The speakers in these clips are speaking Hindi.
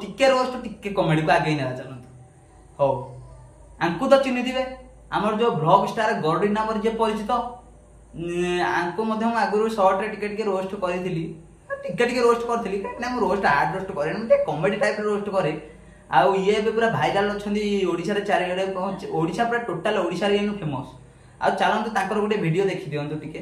टिके रोस्ट टिके कॉमेडी को आगे ना चलते हो आंकु तो चिन्ह थे आमर जो ब्लॉग स्टार गॉर्डी नाम जे परिचित आंकु आगुरी सर्ट टिके टिके रोस्ट करी टिके रोस्ट करी कहीं रोस्ट आर्ट रोस्ट करे कॉमेडी टाइप रोस्ट करे आउ ये पूरा भाइराल अच्छा चारिड़े ओडिशा पूरा टोटाल ओडिशा रे फेमस आ चलते तांकर गोटे वीडियो देखि दियंतु टिके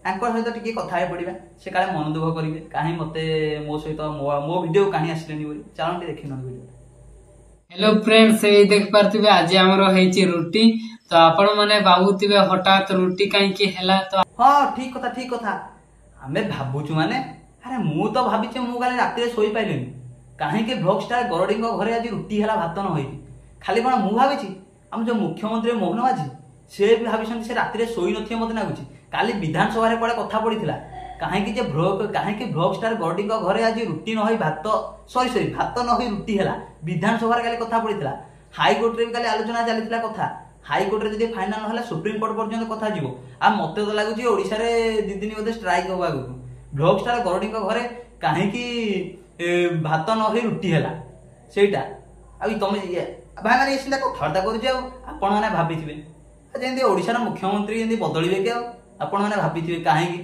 तांकर सहित टिके कथा हे पड़िबा से काले मन दुख करिवे काहे मते मो सहित मो वीडियो काहे आसलेनी बोली चलते देखि न वीडियो। हेलो फ्रेंड्स ये देख पारथिबे आज हमरो हेची रुटी तो आपण माने बाबूथिबे हठात रुटी काहे की हैला तो हां ठीक कथा हमें भाबुचु माने अरे मु तो भाबिचे मु काले राती रे सोई पाइलेनी काहे के ब्लॉग स्टार गरडी को घरे आज रुटी हैला भात न होई खाली कोन मु भाबिची हम जो मुख्यमंत्री मोहन माझी से भी भाबिछन से राती रे सोई नथिए मते लागुची काली विधानसभा रे कोले कथा पड़ीथिला काहे कि जे ब्लॉग स्टार गरडी को घरे आज रुटी न होई भात सॉरी भात न होई रुटी हैला विधानसभा रे काली कथा पड़ीथिला हाई कोर्ट रे भी काली आलोचना चलीथिला कथा हाई कोर्ट रे जदी फाइनल न होला सुप्रीम कोर्ट पर्यंत कथा जीवो आ मते तो लागुची ओडिसा रे दी दिन बोधे स्ट्राइक होबा ब्लॉग स्टार गरडी को घरे काहे कि भात न होई रुटी हैला सेटा आ तुम भाई माने सिंदा कथार्ता करूची आपण माने भाबिथिबे जेंदी ओडिसा मुख्यमंत्री जेंदी बदलिबे के आपण माने भाबिथिबे काहे कि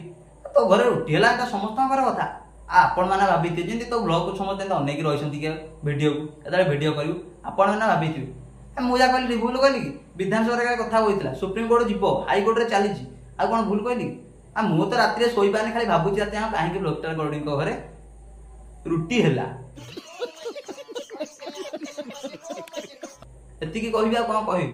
तो घरे रुटी हैला का समस्त घर कथा आपण माने भाबिथिबे जेंदी तो ब्लॉग को समस्त अनेक रहिसंती के वीडियो एतले वीडियो करियो आपण माने भाबिथिबे मुजा कहली भूल कहली कि विधानसभा रे कथा होइतला सुप्रीम कोर्ट जीवो हाई कोर्ट रे चलीची आ कोन भूल कहली आ मु तो राती रे सोई पाने खाली भाबुची राती हम काहे कि ब्लॉग स्टार गरडी को घरे रुटी हैला एति की कहबी आ कोन कहि।